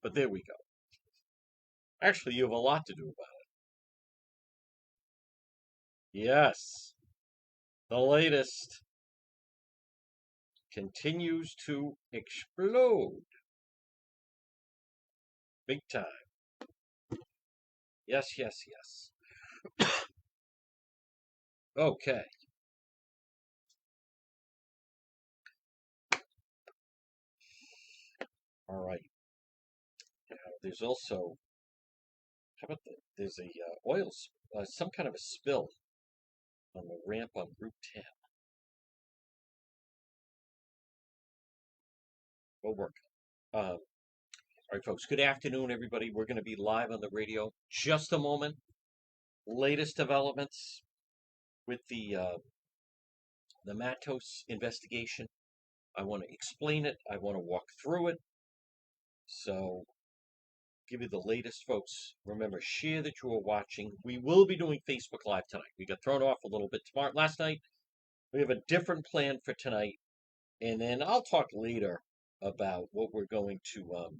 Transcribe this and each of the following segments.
But there we go. Actually, you have a lot to do about it. Yes, the latest continues to explode big time. Yes, yes, yes. Okay. All right. Now, there's also, how about there's a some kind of a spill on the ramp on Route 10. We'll work. All right, folks. Good afternoon, everybody. We're going to be live on the radio. Just a moment. Latest developments with the Matos investigation. I want to explain it. I want to walk through it. So, give you the latest, folks. Remember, share that you are watching. We will be doing Facebook Live tonight. We got thrown off a little bit tomorrow. Last night, we have a different plan for tonight, and then I'll talk later about what we're going to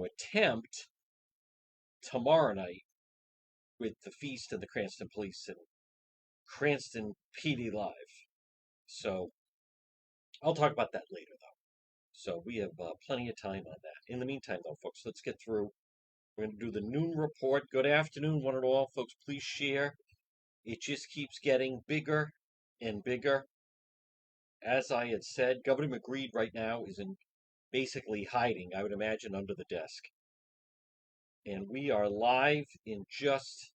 attempt tomorrow night with the Feast of the Cranston Police and Cranston PD Live. So I'll talk about that later, though. So we have plenty of time on that. In the meantime, though, folks, let's get through. We're going to do the noon report. Good afternoon, one and all, folks. Please share. It just keeps getting bigger and bigger. As I had said, Governor McGreed right now is in basically hiding, I would imagine, under the desk. And we are live in just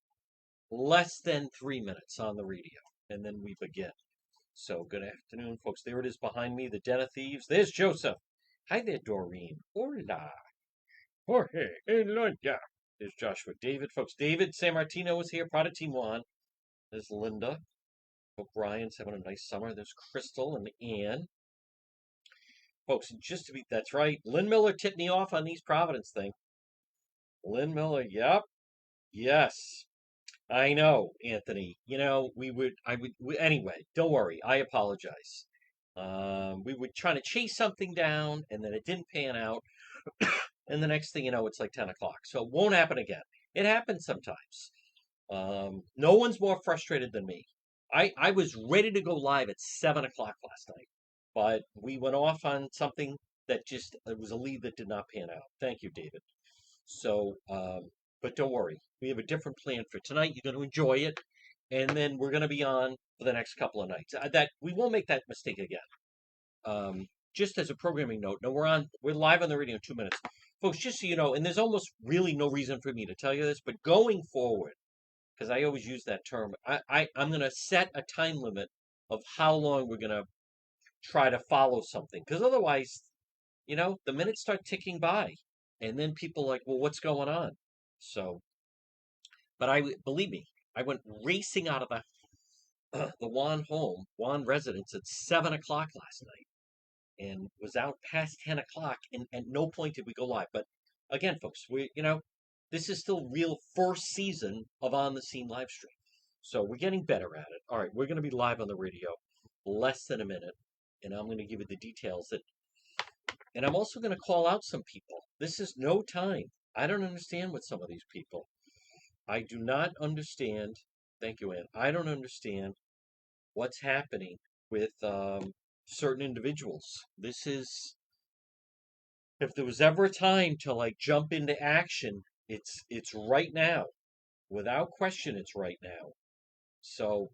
less than 3 minutes on the radio. And then we begin. So good afternoon, folks. There it is behind me, the Den of Thieves. There's Joseph. Hi there, Doreen. Hola. Jorge. Hola. There's Joshua. David, folks. David San Martino is here. Prada Team Juan. There's Linda. Hope Brian's having a nice summer. There's Crystal and Ann. Folks, that's right. Lynn Miller tipped me off on the East Providence thing. Lynn Miller, yep. Yes. I know, Anthony. Anyway, don't worry. I apologize. We were trying to chase something down, and then it didn't pan out. And the next thing you know, it's like 10 o'clock. So it won't happen again. It happens sometimes. No one's more frustrated than me. I was ready to go live at 7 o'clock last night, but we went off on something that it was a lead that did not pan out. Thank you, David. So, but don't worry. We have a different plan for tonight. You're going to enjoy it. And then we're going to be on for the next couple of nights. That we won't make that mistake again. Just as a programming note, no, we're live on the radio in 2 minutes. Folks, just so you know, and there's almost really no reason for me to tell you this, but going forward, because I always use that term, I'm going to set a time limit of how long we're going to try to follow something. Because otherwise, the minutes start ticking by. And then people are like, well, what's going on? So, but believe me, I went racing out of the Juan residence at 7 o'clock last night and was out past 10 o'clock. And at no point did we go live. But again, folks, this is still real first season of On the Scene live stream. So we're getting better at it. All right, we're going to be live on the radio less than a minute. And I'm going to give you the details and I'm also going to call out some people. This is no time. I don't understand with some of these people. I do not understand. Thank you, Ann. I don't understand what's happening with certain individuals. If there was ever a time to jump into action, it's right now. Without question, it's right now. So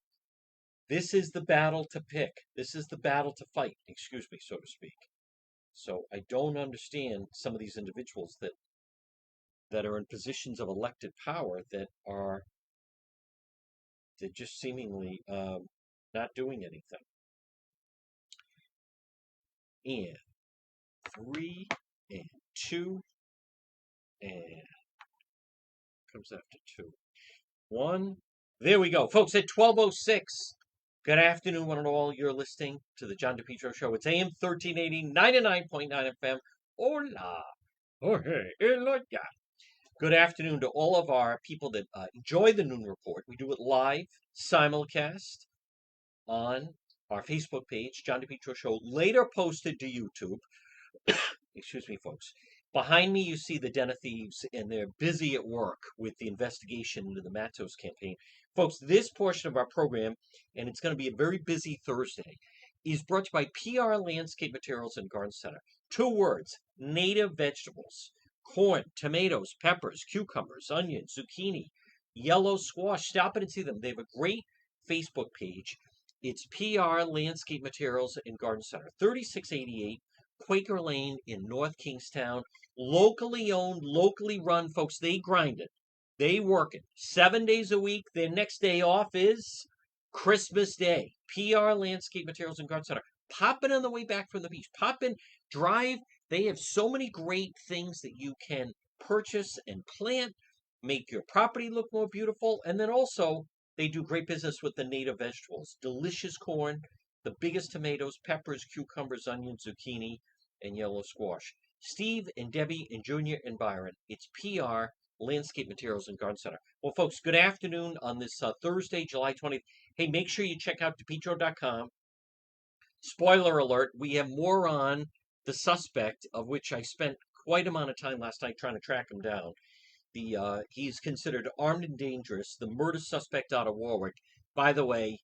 this is the battle to pick. This is the battle to fight, excuse me, so to speak. So I don't understand some of these individuals that are in positions of elected power that are they're just seemingly not doing anything. And 3 and 2 and comes after 2. 1. There we go, folks. At 12:06. Good afternoon, one and all. You're listening to the John DePetro Show. It's AM 1380, 99.9 FM. Hola. Jorge. Eloya. Good afternoon to all of our people that enjoy the Noon Report. We do it live, simulcast, on our Facebook page, John DePetro Show, later posted to YouTube. Excuse me, folks. Behind me, you see the Den of Thieves, and they're busy at work with the investigation into the Matos campaign. Folks, this portion of our program, and it's going to be a very busy Thursday, is brought to you by PR Landscape Materials and Garden Center. 2 words: native vegetables, corn, tomatoes, peppers, cucumbers, onions, zucchini, yellow squash. Stop in and see them. They have a great Facebook page. It's PR Landscape Materials and Garden Center, 3688 Quaker Lane in North Kingstown. Locally owned, locally run, folks. They grind it. They work it 7 days a week. Their next day off is Christmas Day. PR Landscape Materials and Garden Center. Pop in on the way back from the beach. Pop in, drive. They have so many great things that you can purchase and plant, make your property look more beautiful. And then also, they do great business with the native vegetables. Delicious corn, the biggest tomatoes, peppers, cucumbers, onions, zucchini, and yellow squash. Steve and Debbie and Junior and Byron. It's PR Landscape Materials and Garden Center. Well, folks, good afternoon on this Thursday, July 20th. Hey, make sure you check out depetro.com. Spoiler alert, we have more on the suspect, of which I spent quite an amount of time last night trying to track him down. He's considered armed and dangerous, the murder suspect out of Warwick. By the way,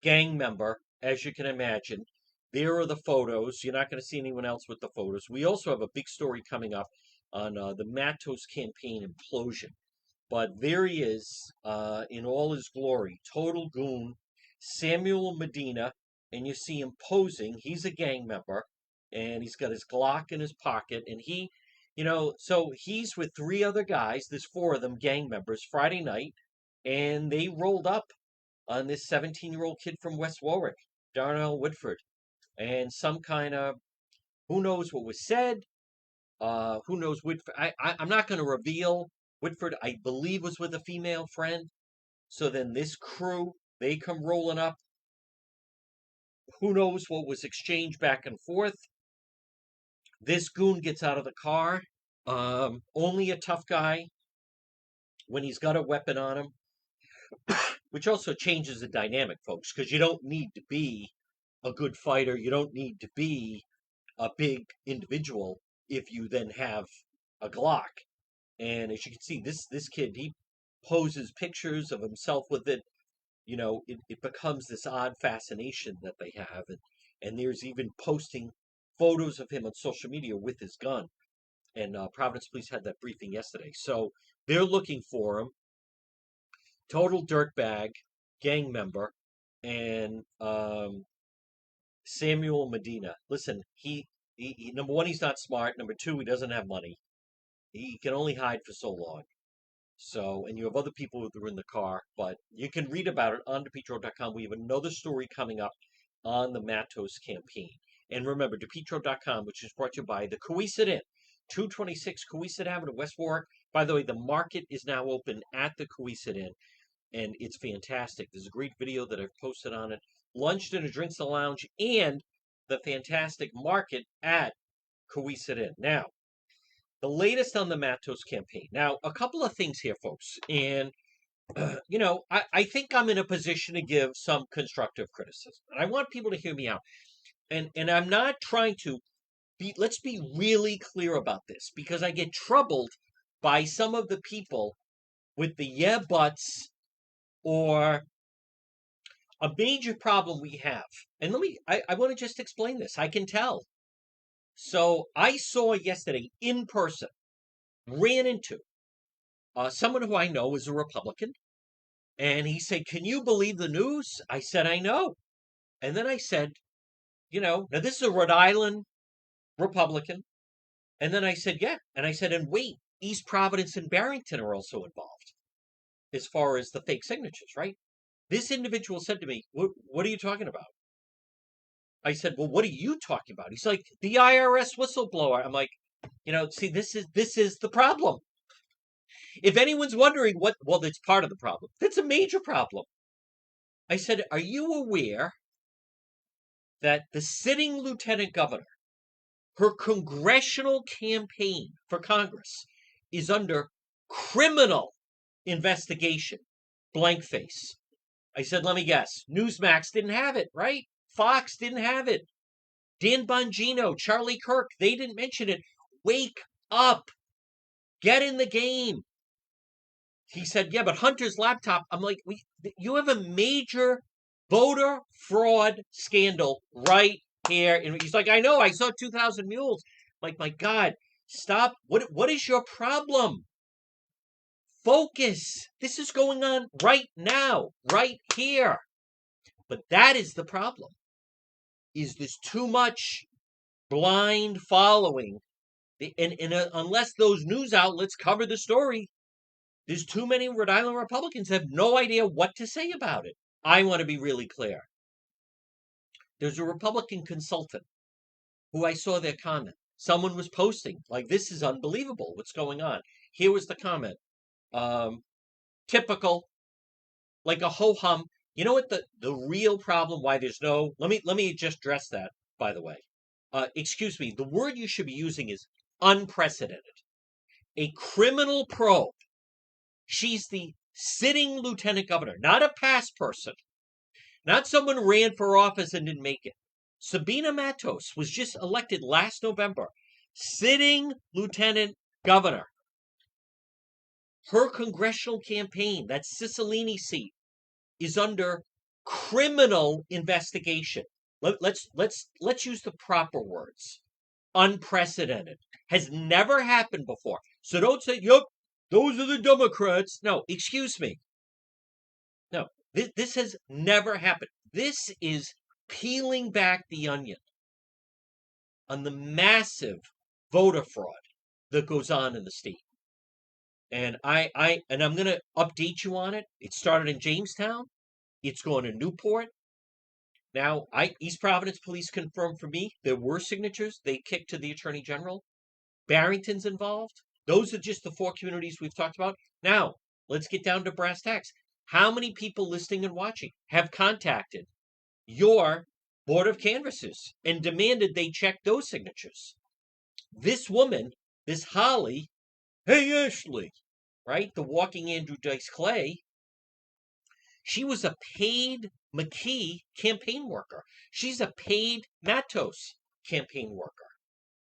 gang member, as you can imagine. There are the photos. You're not going to see anyone else with the photos. We also have a big story coming up on the Matos campaign implosion. But there he is in all his glory. Total goon, Samuel Medina. And you see him posing. He's a gang member. And he's got his Glock in his pocket. And so he's with 3 other guys. There's 4 of them, gang members, Friday night. And they rolled up on this 17-year-old kid from West Warwick, Darnell Whitford. And some kind of, who knows what was said, who knows Whitford. I'm not going to reveal. Whitford, I believe, was with a female friend. So then this crew, they come rolling up. Who knows what was exchanged back and forth. This goon gets out of the car. Only a tough guy when he's got a weapon on him, which also changes the dynamic, folks, because you don't need to be a good fighter. You don't need to be a big individual if you then have a Glock. And as you can see, this kid, he poses pictures of himself with it. It becomes this odd fascination that they have. And there's even posting photos of him on social media with his gun. And Providence Police had that briefing yesterday. So they're looking for him. Total dirtbag, gang member, and Samuel Medina. Listen, he number one, he's not smart. Number two, he doesn't have money. He can only hide for so long. So, and you have other people who are in the car, but you can read about it on depetro.com. We have another story coming up on the Matos campaign. And remember, depetro.com, which is brought to you by the Coesit Inn, 226 Coesit Avenue, West Warwick. By the way, the market is now open at the Coesit Inn, and it's fantastic. There's a great video that I've posted on it. Lunch, dinner, drinks, the lounge, and the fantastic market at Coesit Inn. Now, the latest on the Matos campaign. Now, a couple of things here, folks. And, I think I'm in a position to give some constructive criticism. And I want people to hear me out. And I'm not trying to let's be really clear about this, because I get troubled by some of the people with the yeah buts, or a major problem we have. And I want to just explain this. I can tell. So I saw yesterday in person, ran into someone who I know is a Republican. And he said, "Can you believe the news?" I said, "I know." And then I said, now this is a Rhode Island Republican. And then I said, "Yeah." And I said, "And wait, East Providence and Barrington are also involved as far as the fake signatures, right?" This individual said to me, what are you talking about?" I said, "Well, what are you talking about?" He's like, "The IRS whistleblower." I'm like, see, this is the problem. If anyone's wondering well, that's part of the problem. That's a major problem. I said, "Are you aware that the sitting lieutenant governor, her congressional campaign for Congress, is under criminal investigation?" Blank face. I said, "Let me guess. Newsmax didn't have it, right? Fox didn't have it. Dan Bongino, Charlie Kirk, they didn't mention it. Wake up. Get in the game. He said, yeah, but Hunter's laptop. I'm like, you have a major voter fraud scandal right here. And he's like, I know, I saw 2,000 mules. I'm like, my God, stop. What is your problem? Focus. This is going on right now, right here. But that is the problem. Is there's too much blind following. And unless those news outlets cover the story, there's too many Rhode Island Republicans have no idea what to say about it. I want to be really clear. There's a Republican consultant who I saw their comment. Someone was posting, like, this is unbelievable. What's going on? Here was the comment. Typical, like a ho-hum. You know what the real problem, why there's no, let me just address that, by the way. Excuse me, the word you should be using is unprecedented. A criminal probe. She's the sitting lieutenant governor, not a past person, not someone who ran for office and didn't make it. Sabina Matos was just elected last November, sitting lieutenant governor. Her congressional campaign, that Cicilline seat, is under criminal investigation. Let's use the proper words. Unprecedented. Has never happened before. So don't say, yep, those are the Democrats. No, excuse me. No, this has never happened. This is peeling back the onion on the massive voter fraud that goes on in the state. And I'm going to update you on it. It started in Jamestown. It's going to Newport. Now, East Providence Police confirmed for me there were signatures they kicked to the Attorney General. Barrington's involved. Those are just the 4 communities we've talked about. Now, let's get down to brass tacks. How many people listening and watching have contacted your Board of Canvassers and demanded they check those signatures? This woman, this Holly, hey, Ashley, right? The walking Andrew Dice Clay. She was a paid McKee campaign worker. She's a paid Matos campaign worker.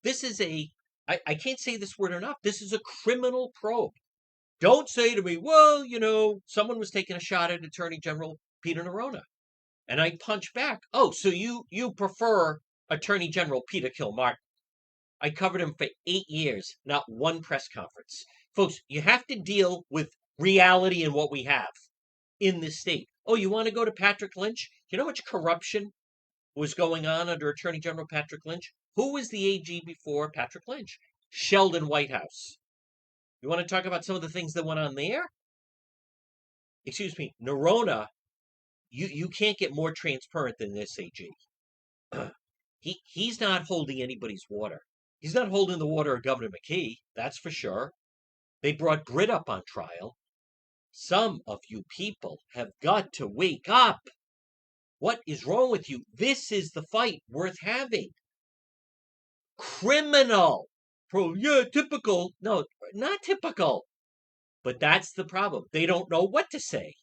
This is I can't say this word enough. This is a criminal probe. Don't say to me, well, someone was taking a shot at Attorney General Peter Nerona. And I punch back. Oh, so you prefer Attorney General Peter Kilmartin. I covered him for 8 years, not one press conference. Folks, you have to deal with reality and what we have in this state. Oh, you want to go to Patrick Lynch? You know how much corruption was going on under Attorney General Patrick Lynch? Who was the AG before Patrick Lynch? Sheldon Whitehouse. You want to talk about some of the things that went on there? Excuse me, Nerona, you can't get more transparent than this, AG. He's not holding anybody's water. He's not holding the water of Governor McKee, that's for sure. They brought Britt up on trial. Some of you people have got to wake up. What is wrong with you? This is the fight worth having. Criminal. Yeah, typical. No, not typical. But that's the problem. They don't know what to say.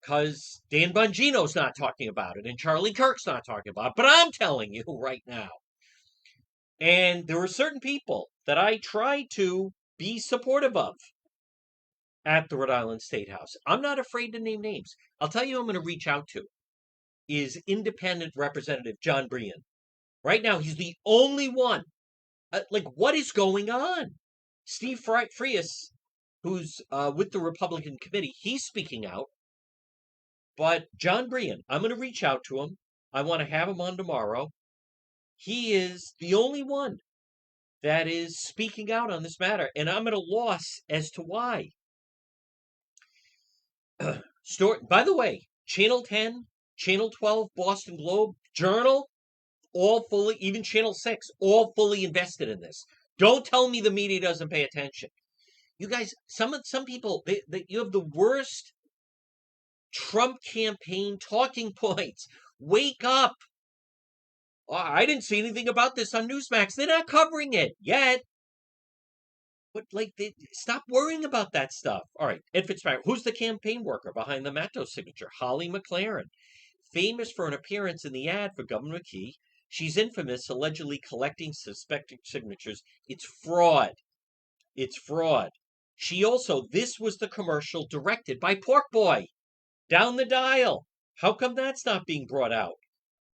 Because Dan Bongino's not talking about it, and Charlie Kirk's not talking about it. But I'm telling you right now. And there were certain people that I try to be supportive of at the Rhode Island State House. I'm not afraid to name names. I'll tell you who I'm going to reach out to is independent Representative John Brien. Right now, he's the only one. What is going on? Steve Frias, who's with the Republican committee, he's speaking out. But John Brien, I'm going to reach out to him. I want to have him on tomorrow. He is the only one that is speaking out on this matter, and I'm at a loss as to why. By the way, Channel 10, Channel 12, Boston Globe, Journal, all fully, even Channel 6, all fully invested in this. Don't tell me the media doesn't pay attention. You guys, some people, you have the worst Trump campaign talking points. Wake up. Oh, I didn't see anything about this on Newsmax. They're not covering it yet. But stop worrying about that stuff. All right, Ed Fitzpatrick. Who's the campaign worker behind the Matos signature? Holly McLaren, famous for an appearance in the ad for Governor McKee. She's infamous, allegedly collecting suspected signatures. It's fraud. It's fraud. She also, this was the commercial directed by Pork Boy down the dial. How come that's not being brought out?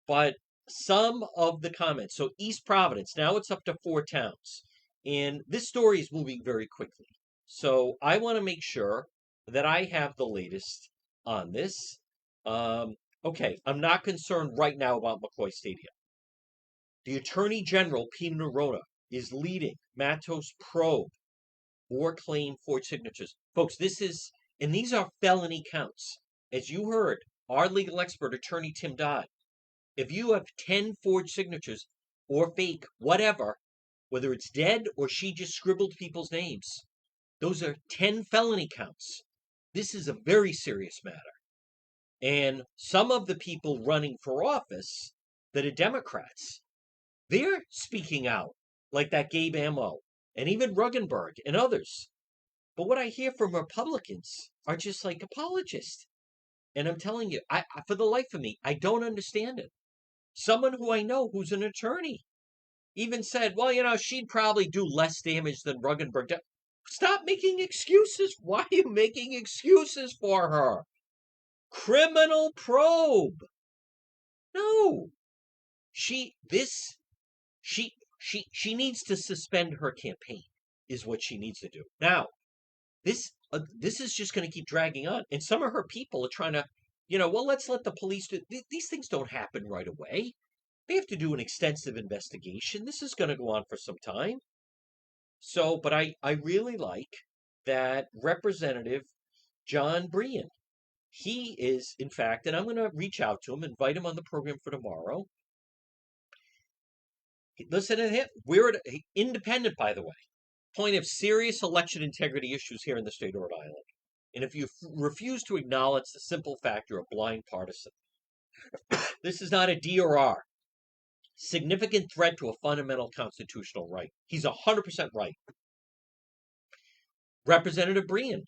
But some of the comments, so East Providence, now it's up to 4 towns. And this story is moving very quickly. So I want to make sure that I have the latest on this. Um, okay, I'm not concerned right now about McCoy Stadium. The Attorney General, Peter Nerona, is leading Matos probe or claim forged signatures. Folks, and these are felony counts. As you heard, our legal expert, attorney Tim Dodd, if you have 10 forged signatures or fake, whatever, whether it's dead or she just scribbled people's names, those are 10 felony counts. This is a very serious matter. And some of the people running for office that are Democrats, they're speaking out, like that Gabe Ammo and even Ruggenberg and others. But what I hear from Republicans are just like apologists. And I'm telling you, for the life of me, I don't understand it. Someone who I know who's an attorney even said, well, she'd probably do less damage than Ruggenberg. Stop making excuses. Why are you making excuses for her? Criminal probe. No. She needs to suspend her campaign is what she needs to do. Now, this is just going to keep dragging on. And some of her people are trying to, well, let's let the police do. These things don't happen right away. They have to do an extensive investigation. This is going to go on for some time. So, but I really like that Representative John Brien. He is, in fact, and I'm going to reach out to him, invite him on the program for tomorrow. Listen to him. We're independent, by the way. Point of serious election integrity issues here in the state of Rhode Island. And if you refuse to acknowledge the simple fact, you're a blind partisan. This is not a D or R. Significant threat to a fundamental constitutional right. He's 100% right. Representative Brien,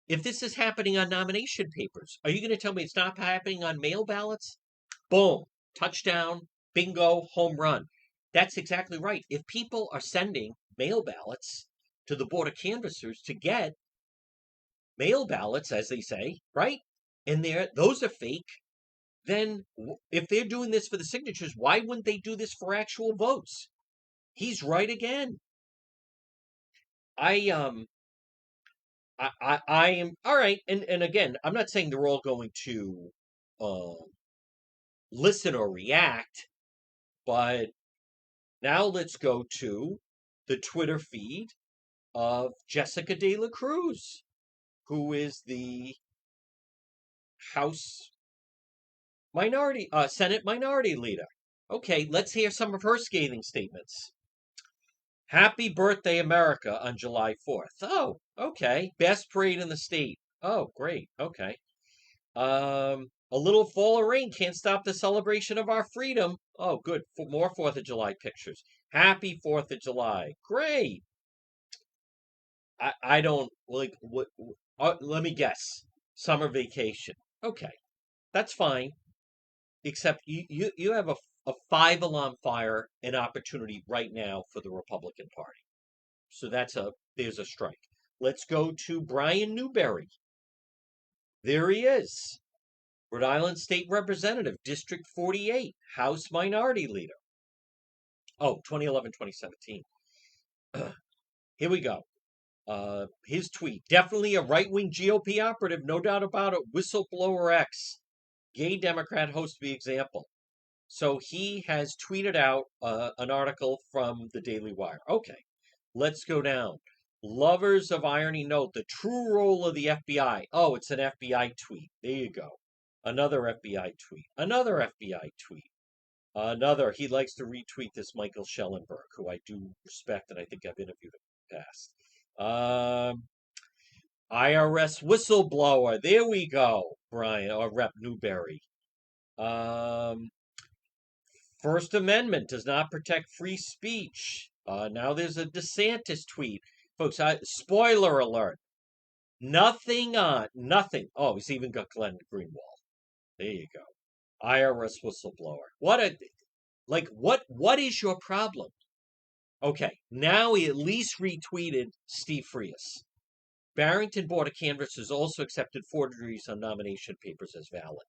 if this is happening on nomination papers, are you going to tell me it's not happening on mail ballots? Boom. Touchdown. Bingo. Home run. That's exactly right. If people are sending mail ballots to the Board of Canvassers to get mail ballots, as they say, right? And those are fake. Then if they're doing this for the signatures, why wouldn't they do this for actual votes? He's right again. I am all right. And again, I'm not saying they're all going to listen or react, but now let's go to the Twitter feed of Jessica De La Cruz, who is the Senate Minority Leader. Okay, let's hear some of her scathing statements. Happy birthday, America, on July 4th. Oh, okay. Best parade in the state. Oh, great. Okay. A little fall of rain can't stop the celebration of our freedom. Oh, good. More 4th of July pictures. Happy 4th of July. Great. I don't like what. Let me guess. Summer vacation. Okay, that's fine. Except you have a 5 alarm fire an opportunity right now for the Republican Party. So there's a strike. Let's go to Brian Newberry. There he is. Rhode Island State Representative, District 48, House Minority Leader. Oh, 2011, 2017. Here we go. His tweet. Definitely a right-wing GOP operative, no doubt about it. Whistleblower X. Gay Democrat host to be example. So he has tweeted out an article from the Daily Wire. Okay, let's go down. Lovers of irony note the true role of the FBI. Oh, it's an FBI tweet. There you go. Another FBI tweet. Another FBI tweet. Another. He likes to retweet this Michael Schellenberg, who I do respect and I think I've interviewed in the past. IRS whistleblower. There we go, Brian, or Rep. Newberry. First Amendment does not protect free speech. Now there's a DeSantis tweet. Folks, spoiler alert. Nothing. Oh, he's even got Glenn Greenwald. There you go. IRS whistleblower. What is your problem? Okay, now he at least retweeted Steve Frias. Barrington Board of Canvassers also accepted forgeries on nomination papers as valid,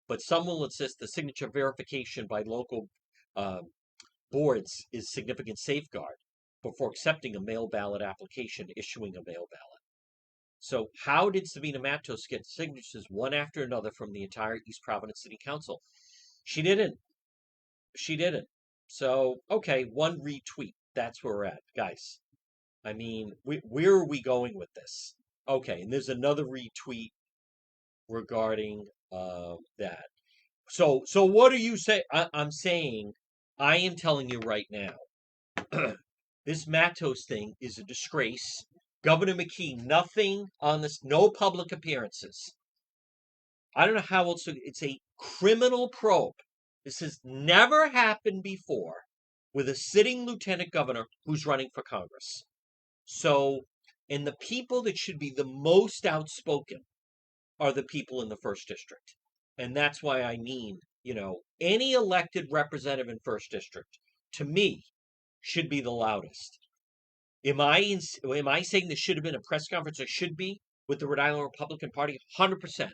but some will insist the signature verification by local uh, boards is significant safeguard before accepting a mail ballot application, issuing a mail ballot. So, how did Sabina Matos get signatures one after another from the entire East Providence City Council? She didn't. She didn't. So, okay, one retweet. That's where we're at, guys. I mean, where are we going with this? Okay, and there's another retweet regarding that. So what do you say? I'm saying, I am telling you right now, this Matos thing is a disgrace. Governor McKee, nothing on this, no public appearances. I don't know how else. It's a criminal probe. This has never happened before with a sitting lieutenant governor who's running for Congress. So, and the people that should be the most outspoken are the people in the first district. And that's why I mean, any elected representative in first district, to me, should be the loudest. Am I saying there should have been a press conference? There should be with the Rhode Island Republican Party? 100%.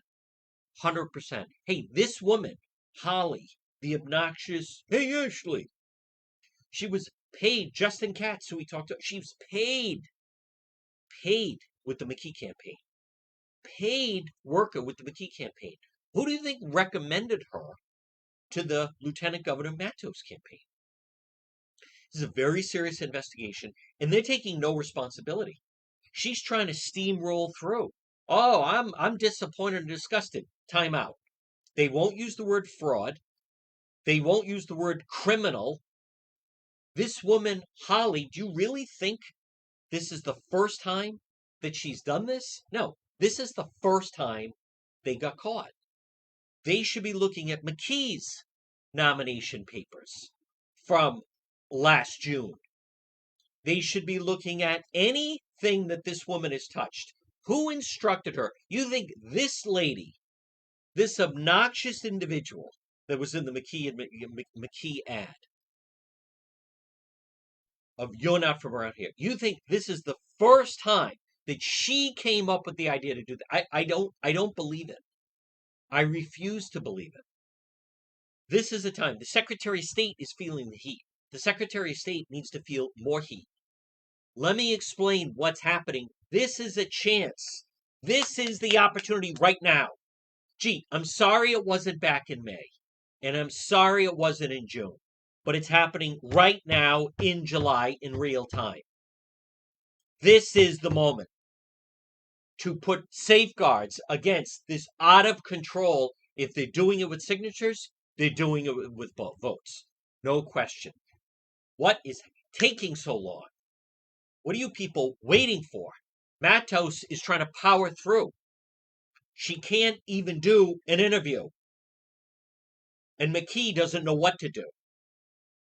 100%. Hey, this woman, Holly, the obnoxious, hey, Ashley, she was paid, Justin Katz, who we talked to, she was paid with the McKee campaign. Paid worker with the McKee campaign. Who do you think recommended her to the Lieutenant Governor Matos campaign? This is a very serious investigation, and they're taking no responsibility. She's trying to steamroll through. Oh, I'm disappointed and disgusted. Time out. They won't use the word fraud. They won't use the word criminal. This woman, Holly, do you really think this is the first time that she's done this? No, this is the first time they got caught. They should be looking at McKee's nomination papers from last June. They should be looking at anything that this woman has touched. Who instructed her? You think this lady, this obnoxious individual that was in the McKee ad of "You're not from around here," you think this is the first time that she came up with the idea to do that? I don't believe it. I refuse to believe it. This is a time the Secretary of State is feeling the heat. The Secretary of State needs to feel more heat. Let me explain what's happening. This is a chance. This is the opportunity right now. Gee, I'm sorry it wasn't back in May. And I'm sorry it wasn't in June. But it's happening right now in July in real time. This is the moment to put safeguards against this out of control. If they're doing it with signatures, they're doing it with votes. No question. What is taking so long? What are you people waiting for? Matos is trying to power through. She can't even do an interview. And McKee doesn't know what to do.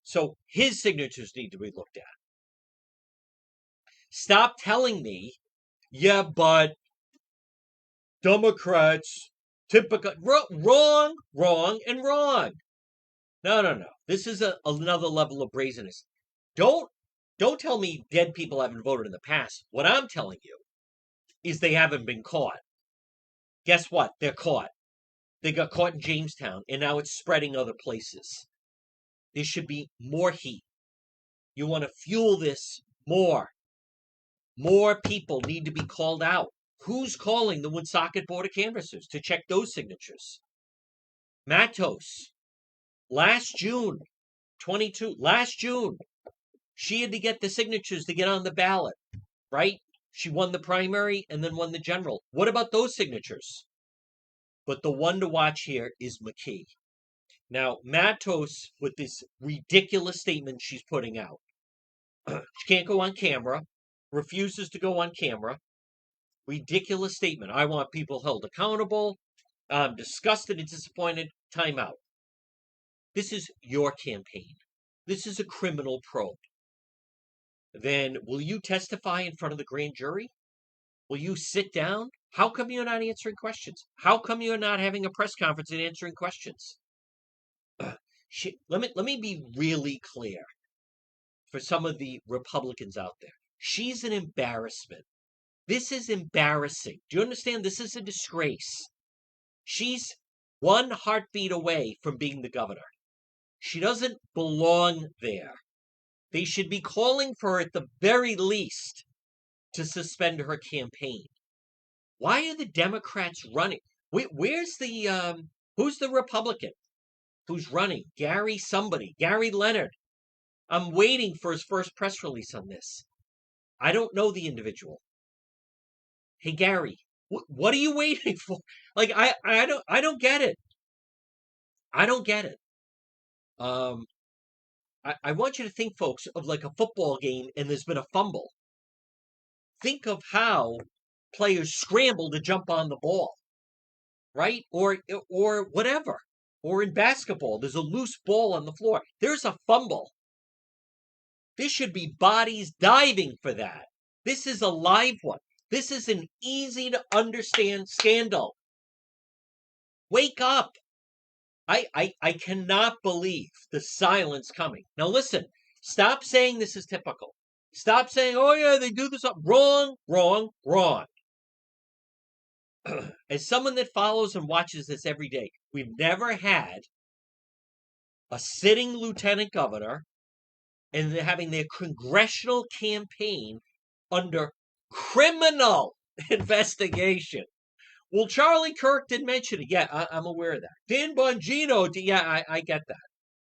So his signatures need to be looked at. Stop telling me, yeah, but Democrats, typical, wrong, and wrong. No. This is another level of brazenness. Don't tell me dead people haven't voted in the past. What I'm telling you is they haven't been caught. Guess what? They're caught. They got caught in Jamestown, and now it's spreading other places. There should be more heat. You want to fuel this more. More people need to be called out. Who's calling the Woonsocket Board of Canvassers to check those signatures? Matos, last June, last June, she had to get the signatures to get on the ballot, right? She won the primary and then won the general. What about those signatures? But the one to watch here is McKee. Now, Matos, with this ridiculous statement she's putting out, she can't go on camera, refuses to go on camera. Ridiculous statement. I want people held accountable. I'm disgusted and disappointed. Time out. This is your campaign. This is a criminal probe. Then will you testify in front of the grand jury? Will you sit down? How come you're not answering questions? How come you're not having a press conference and answering questions? Let me be really clear. for some of the Republicans out there. She's an embarrassment. This is embarrassing. Do you understand? This is a disgrace. She's one heartbeat away from being the governor. She doesn't belong there. They should be calling for her at the very least to suspend her campaign. Why are the Democrats running? Where's who's the Republican who's running? Gary somebody, Gary Leonard. I'm waiting for his first press release on this. I don't know the individual. Hey Gary, what are you waiting for? Like I don't get it. I don't get it. Um, I want you to think, folks, of like a football game and there's been a fumble. Think of how players scramble to jump on the ball, right? Or whatever. Or in basketball, there's a loose ball on the floor. There's a fumble. There should be bodies diving for that. This is a live one. This is an easy to understand scandal. Wake up. I cannot believe the silence coming. Now listen, stop saying this is typical. Stop saying, oh yeah, they do this. Wrong, wrong, wrong. As someone that follows and watches this every day, we've never had a sitting lieutenant governor and having their congressional campaign under criminal investigation. Well, Charlie Kirk did mention it. Yeah, I'm aware of that. Dan Bongino, yeah, I get that.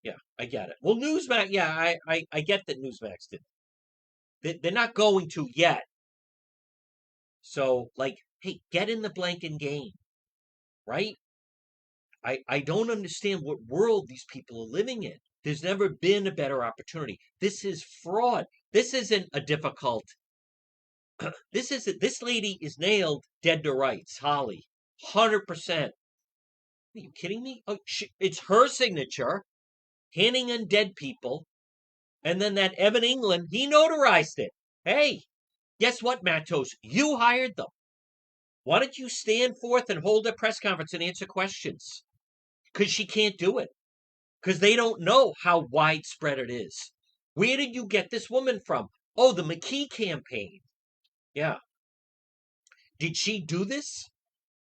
Yeah, I get it. Well, Newsmax, yeah, I get that Newsmax did. They're not going to yet. So, like, hey, get in the blanking game, right? I don't understand what world these people are living in. There's never been a better opportunity. This is fraud. This isn't a difficult. This lady is nailed dead to rights, Holly. 100%. Are you kidding me? Oh, it's her signature, handing in dead people. And then that Evan England, he notarized it. Hey, guess what, Matos? You hired them. Why don't you stand forth and hold a press conference and answer questions? Because she can't do it. Because they don't know how widespread it is. Where did you get this woman from? Oh, the McKee campaign. Yeah. Did she do this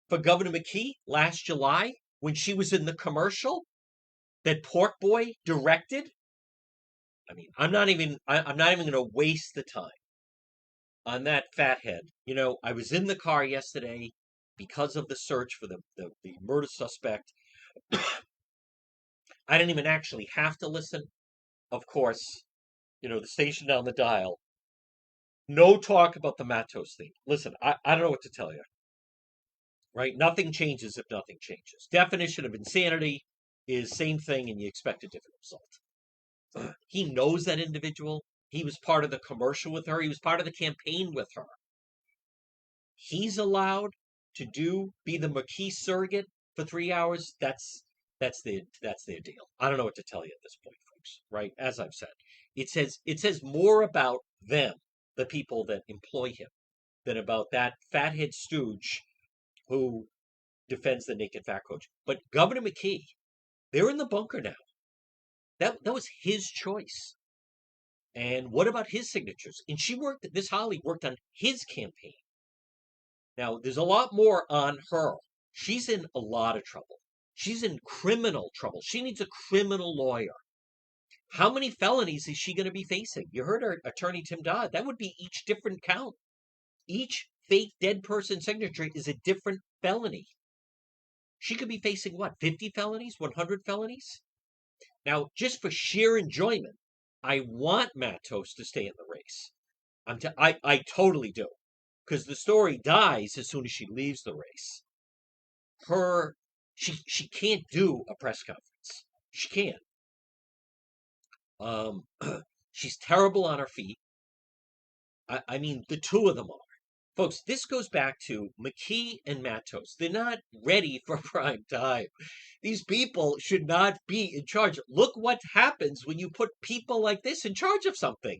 for Governor McKee last July when she was in the commercial that Pork Boy directed? I mean, I'm not even going to waste the time on that fathead. You know, I was in the car yesterday because of the search for the murder suspect. I didn't even actually have to listen. Of course, you know, the station down the dial. No talk about the Matos thing. Listen, I don't know what to tell you. Right? Nothing changes if nothing changes. Definition of insanity is same thing and you expect a different result. He knows that individual. He was part of the commercial with her. He was part of the campaign with her. He's allowed to be the McKee surrogate for 3 hours. That's their deal. I don't know what to tell you at this point, folks. Right? As I've said, it says more about them, the people that employ him, than about that fathead stooge who defends the naked fat coach. But Governor McKee, they're in the bunker now. That was his choice. And what about his signatures? And this Holly worked on his campaign. Now, there's a lot more on her. She's in a lot of trouble. She's in criminal trouble. She needs a criminal lawyer. How many felonies is she going to be facing? You heard her attorney, Tim Dodd. That would be each different count. Each fake dead person signature is a different felony. She could be facing what, 50 felonies, 100 felonies? Now, just for sheer enjoyment, I want Matos to stay in the race. I totally do. Because the story dies as soon as she leaves the race. She can't do a press conference. She can't. She's terrible on her feet. I mean, the two of them are. Folks, this goes back to McKee and Matos. They're not ready for prime time. These people should not be in charge. Look what happens when you put people like this in charge of something.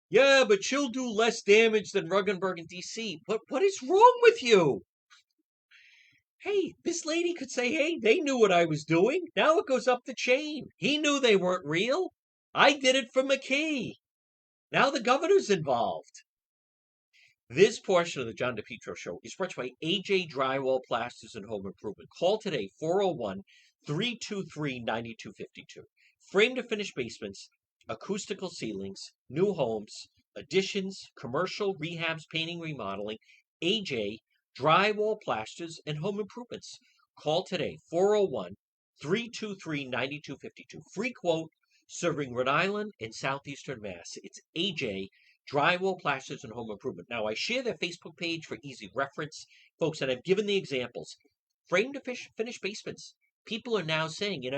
Yeah, but she'll do less damage than Ruggenberg in D.C. What is wrong with you? Hey, this lady could say, hey, they knew what I was doing. Now it goes up the chain. He knew they weren't real. I did it for McKee. Now the governor's involved. This portion of the John DePetro Show is brought to you by AJ Drywall Plasters and Home Improvement. Call today, 401-323-9252. Frame to finish basements, acoustical ceilings, new homes, additions, commercial, rehabs, painting, remodeling. AJ Drywall Plasters and Home Improvements. Call today, 401-323-9252. Free quote, serving Rhode Island and southeastern Mass. It's AJ Drywall, Plasters, and Home Improvement. Now, I share their Facebook page for easy reference, folks, and I've given the examples. Frame to finish basements. People are now saying,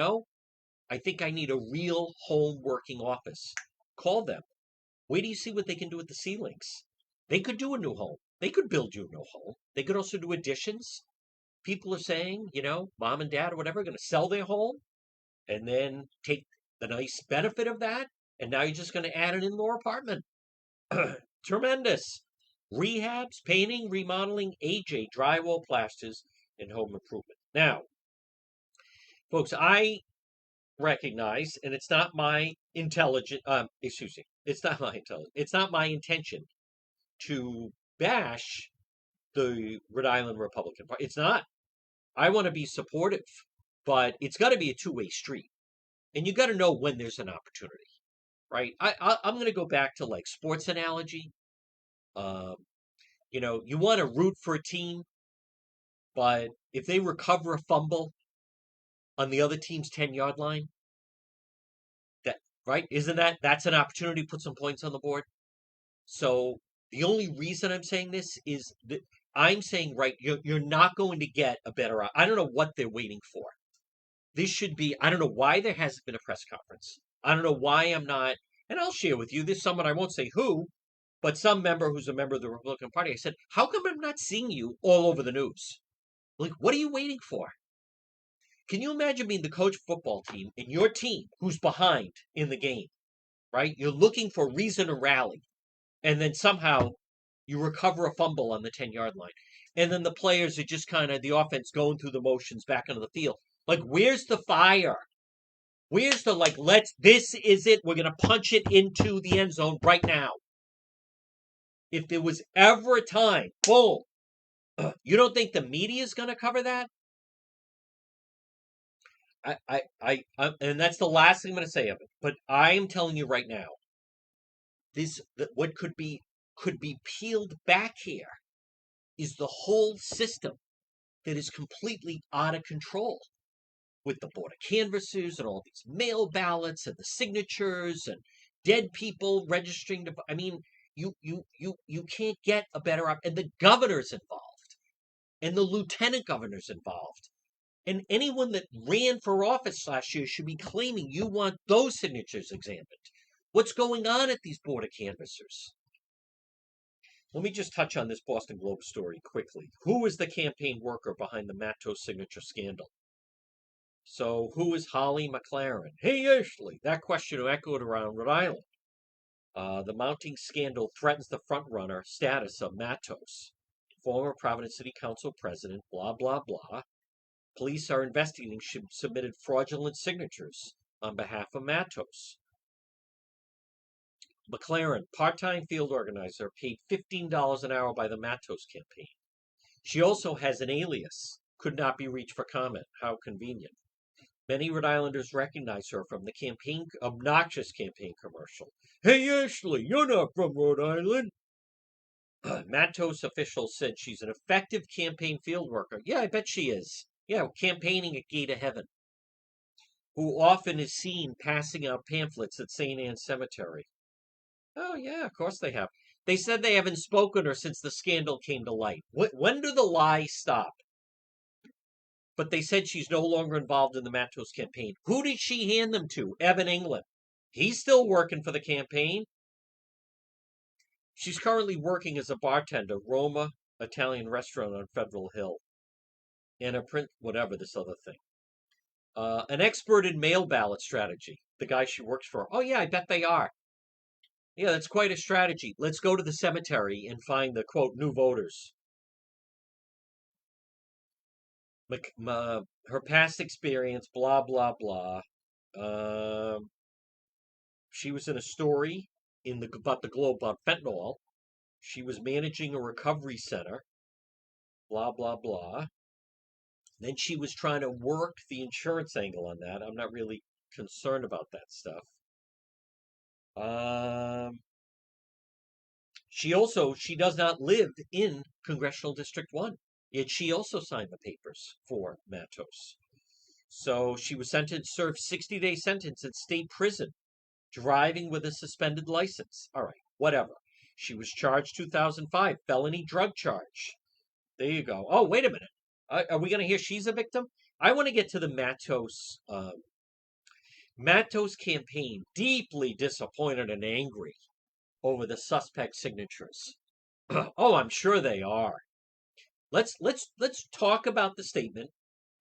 I think I need a real home working office. Call them. Wait do you see what they can do with the ceilings. They could do a new home. They could build you a new home. They could also do additions. People are saying, mom and dad or whatever are going to sell their home and then take the nice benefit of that. And now you're just going to add an in-law apartment. Tremendous. Rehabs, painting, remodeling, AJ Drywall, Plasters, and Home Improvement. Now, folks, I recognize, and it's not my it's not my intelligence, it's not my intention to bash the Rhode Island Republican Party. It's not. I want to be supportive, but it's got to be a two-way street, and you got to know when there's an opportunity, right? I'm going to go back to like sports analogy. Um, you want to root for a team, but if they recover a fumble on the other team's 10-yard line, that right? Isn't that's an opportunity to put some points on the board? So the only reason I'm saying this is that I'm saying, right, you're not going to get a better. I don't know what they're waiting for. This should be. I don't know why there hasn't been a press conference. I don't know why I'm not. And I'll share with you. There's someone, I won't say who, but some member who's a member of the Republican Party. I said, how come I'm not seeing you all over the news? Like, what are you waiting for? Can you imagine being the coach of football team and your team who's behind in the game, right? You're looking for a reason to rally, and then somehow you recover a fumble on the 10-yard line. And then the players are just kind of the offense going through the motions back onto the field. Like, where's the fire? Where's the, like, this is it. We're going to punch it into the end zone right now. If there was ever a time, boom, you don't think the media is going to cover that? And that's the last thing I'm going to say of it. But I am telling you right now, what could be peeled back here is the whole system that is completely out of control with the board of canvassers and all these mail ballots and the signatures and dead people registering to. I mean, you can't get a better op. And the governor's involved, and the lieutenant governor's involved. And anyone that ran for office last year should be claiming you want those signatures examined. What's going on at these board of canvassers? Let me just touch on this Boston Globe story quickly. Who is the campaign worker behind the Matos signature scandal? So, who is Holly McLaren? Hey, Ashley! That question echoed around Rhode Island. The mounting scandal threatens the frontrunner status of Matos, former Providence City Council president, blah, blah, blah. Police are investigating submitted fraudulent signatures on behalf of Matos. McLaren, part-time field organizer, paid $15 an hour by the Matos campaign. She also has an alias, could not be reached for comment. How convenient. Many Rhode Islanders recognize her from the obnoxious campaign commercial. Hey, Ashley, you're not from Rhode Island. Matos officials said she's an effective campaign field worker. Yeah, I bet she is. Yeah, campaigning at Gate of Heaven. Who often is seen passing out pamphlets at St. Anne's Cemetery. Oh, yeah, of course they have. They said they haven't spoken to her since the scandal came to light. When do the lies stop? But they said she's no longer involved in the Matos campaign. Who did she hand them to? Evan England. He's still working for the campaign. She's currently working as a bartender, Roma Italian restaurant on Federal Hill. And a print, whatever this other thing. An expert in mail ballot strategy. The guy she works for. Oh, yeah, I bet they are. Yeah, that's quite a strategy. Let's go to the cemetery and find the, quote, new voters. Her past experience, blah, blah, blah. She was in a story about the Globe about fentanyl. She was managing a recovery center, blah, blah, blah. Then she was trying to work the insurance angle on that. I'm not really concerned about that stuff. Um, she does not live in Congressional District 1. Yet she also signed the papers for Matos. So she was sentenced, served 60-day sentence at state prison, driving with a suspended license. All right, whatever. She was charged 2005, felony drug charge. There you go. Oh, wait a minute. Are we going to hear she's a victim? I want to get to the Matos campaign, deeply disappointed and angry over the suspect signatures. Oh, I'm sure they are. Let's talk about the statement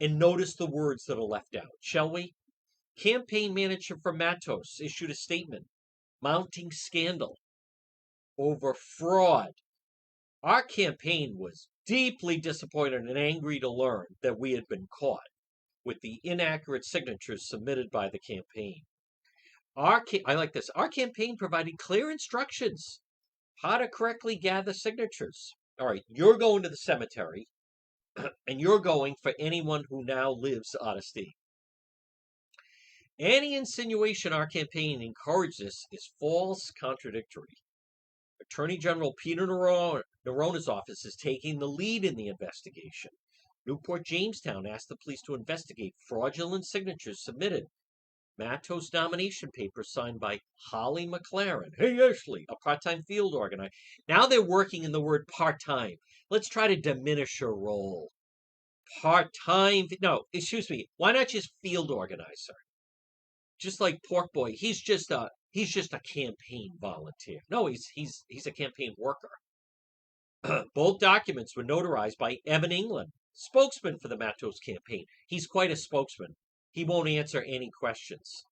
and notice the words that are left out, shall we? Campaign manager for Matos issued a statement mounting scandal over fraud. Our campaign was deeply disappointed and angry to learn that we had been caught with the inaccurate signatures submitted by the campaign. I like this. Our campaign provided clear instructions how to correctly gather signatures. All right, you're going to the cemetery, and you're going for anyone who now lives out of state. Any insinuation our campaign encourages is false, contradictory. Attorney General Peter Nerona's office is taking the lead in the investigation. Newport Jamestown asked the police to investigate fraudulent signatures submitted. Matos nomination papers signed by Holly McLaren. Hey, Ashley, a part-time field organizer. Now they're working in the word part-time. Let's try to diminish her role. Part-time. No, excuse me. Why not just field organizer? Just like Pork Boy, he's just a campaign volunteer. No, he's a campaign worker. Both documents were notarized by Evan England, spokesman for the Matos campaign. He's quite a spokesman. He won't answer any questions.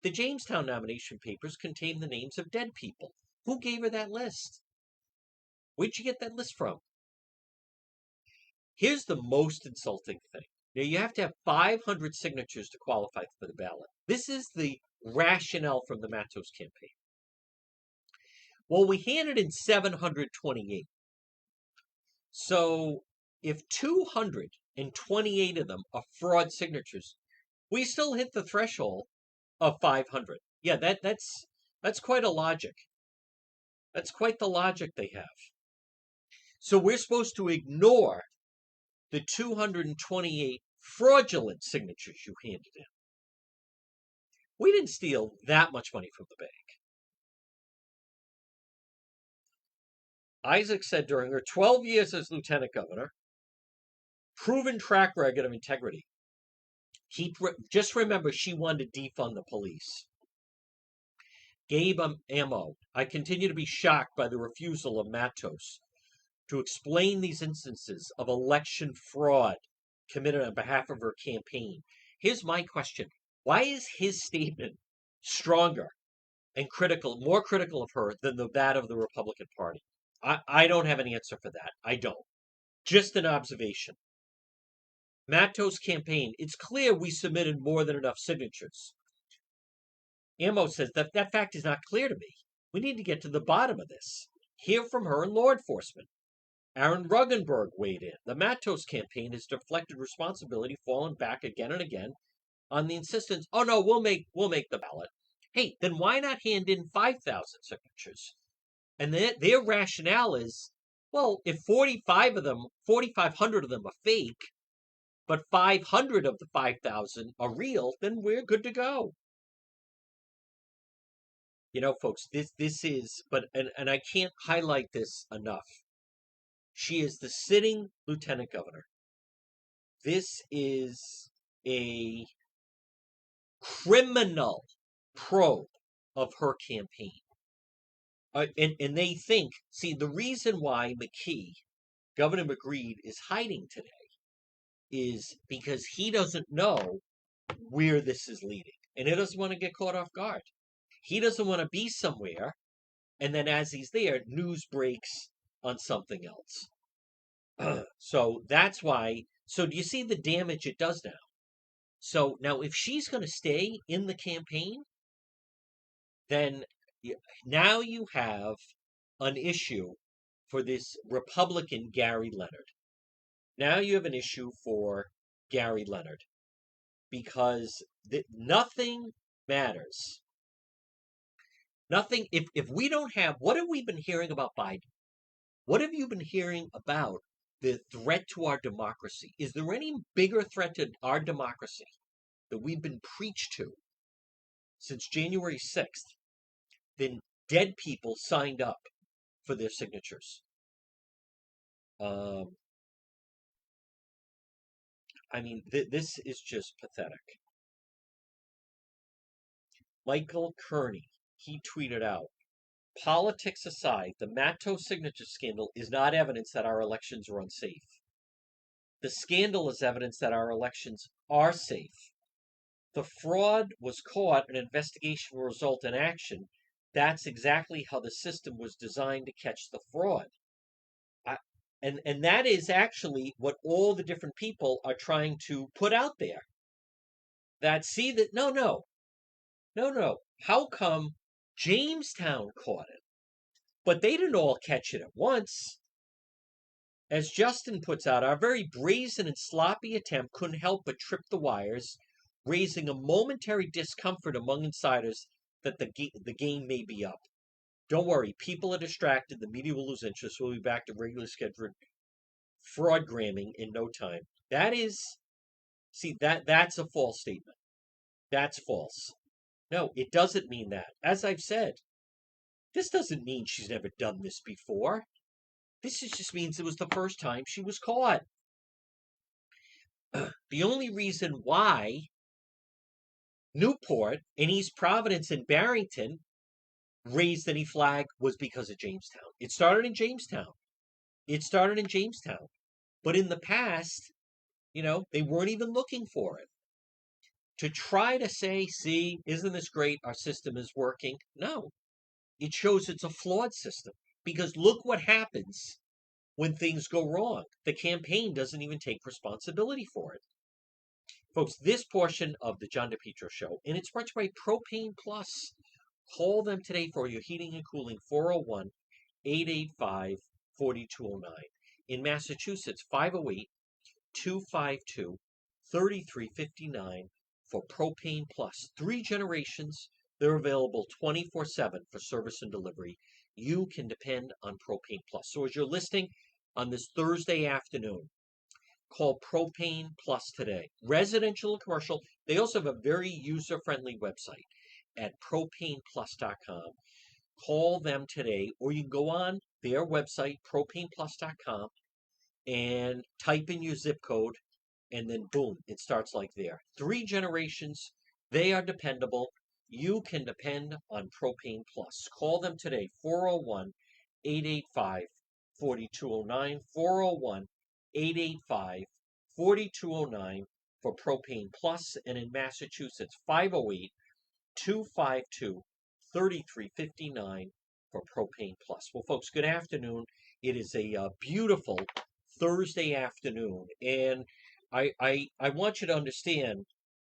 The Jamestown nomination papers contain the names of dead people. Who gave her that list? Where'd you get that list from? Here's the most insulting thing. Now, you have to have 500 signatures to qualify for the ballot. This is the rationale from the Matos campaign. Well, we handed in 728. So if 228 of them are fraud signatures, we still hit the threshold of 500. Yeah, that's quite a logic. That's quite the logic they have. So we're supposed to ignore the 228 fraudulent signatures you handed in. We didn't steal that much money from the bank. Isaac said during her 12 years as lieutenant governor, proven track record of integrity. Just remember, she wanted to defund the police. Gabe Ammo, I continue to be shocked by the refusal of Matos to explain these instances of election fraud committed on behalf of her campaign. Here's my question. Why is his statement stronger and more critical of her than that of the Republican Party? I don't have an answer for that. I don't. Just an observation. Matos' campaign, it's clear we submitted more than enough signatures. Ammo says that fact is not clear to me. We need to get to the bottom of this. Hear from her and law enforcement. Aaron Ruggenberg weighed in. The Matos campaign has deflected responsibility, fallen back again and again on the insistence, oh no, we'll make the ballot. Hey, then why not hand in 5,000 signatures? And their rationale is, well, if 4,500 of them are fake, but 500 of the 5,000 are real, then we're good to go. You know, folks, this is, and I can't highlight this enough. She is the sitting lieutenant governor. This is a criminal probe of her campaign. And they think, see, the reason why Governor McGreed, is hiding today is because he doesn't know where this is leading. And he doesn't want to get caught off guard. He doesn't want to be somewhere, and then as he's there, news breaks on something else. So that's why. So do you see the damage it does now? So now if she's going to stay in the campaign, then now you have an issue for this Republican Gary Leonard. Now you have an issue for Gary Leonard because nothing matters. Nothing. If we don't have, what have we been hearing about Biden? What have you been hearing about the threat to our democracy? Is there any bigger threat to our democracy that we've been preached to since January 6th than dead people signed up for their signatures? Um, I mean, this is just pathetic. Michael Kearney, he tweeted out, politics aside, the Matos signature scandal is not evidence that our elections are unsafe. The scandal is evidence that our elections are safe. The fraud was caught, an investigation will result in action. That's exactly how the system was designed to catch the fraud. I, and that is actually what all the different people are trying to put out there. That see that no. How come Jamestown caught it, but they didn't all catch it at once? As Justin puts out, our very brazen and sloppy attempt couldn't help but trip the wires, raising a momentary discomfort among insiders that the game may be up. Don't worry, people are distracted. The media will lose interest. We'll be back to regular scheduled fraud gramming in no time. That's a false statement. That's false. No, it doesn't mean that. As I've said, this doesn't mean she's never done this before. Just means it was the first time she was caught. The only reason why Newport and East Providence and Barrington raised any flag was because of Jamestown. It started in Jamestown. But in the past, they weren't even looking for it. To try to say, see, isn't this great? Our system is working. No, it shows it's a flawed system. Because look what happens when things go wrong. The campaign doesn't even take responsibility for it. Folks, this portion of the John DePetro Show, and it's brought to you by Propane Plus. Call them today for your heating and cooling, 401-885-4209. In Massachusetts, 508-252-3359 for Propane Plus. 3 generations. They're available 24/7 for service and delivery. You can depend on Propane Plus. So as you're listening on this Thursday afternoon, call Propane Plus today. Residential and commercial. They also have a very user-friendly website at propaneplus.com. Call them today, or you can go on their website, propaneplus.com, and type in your zip code, and then boom, it starts like there. 3 generations. They are dependable. You can depend on Propane Plus. Call them today, 401-885-4209, 401-885-4209 for Propane Plus, and in Massachusetts, 508-252-3359 for Propane Plus. Well, folks, good afternoon. It is a beautiful Thursday afternoon, and I want you to understand.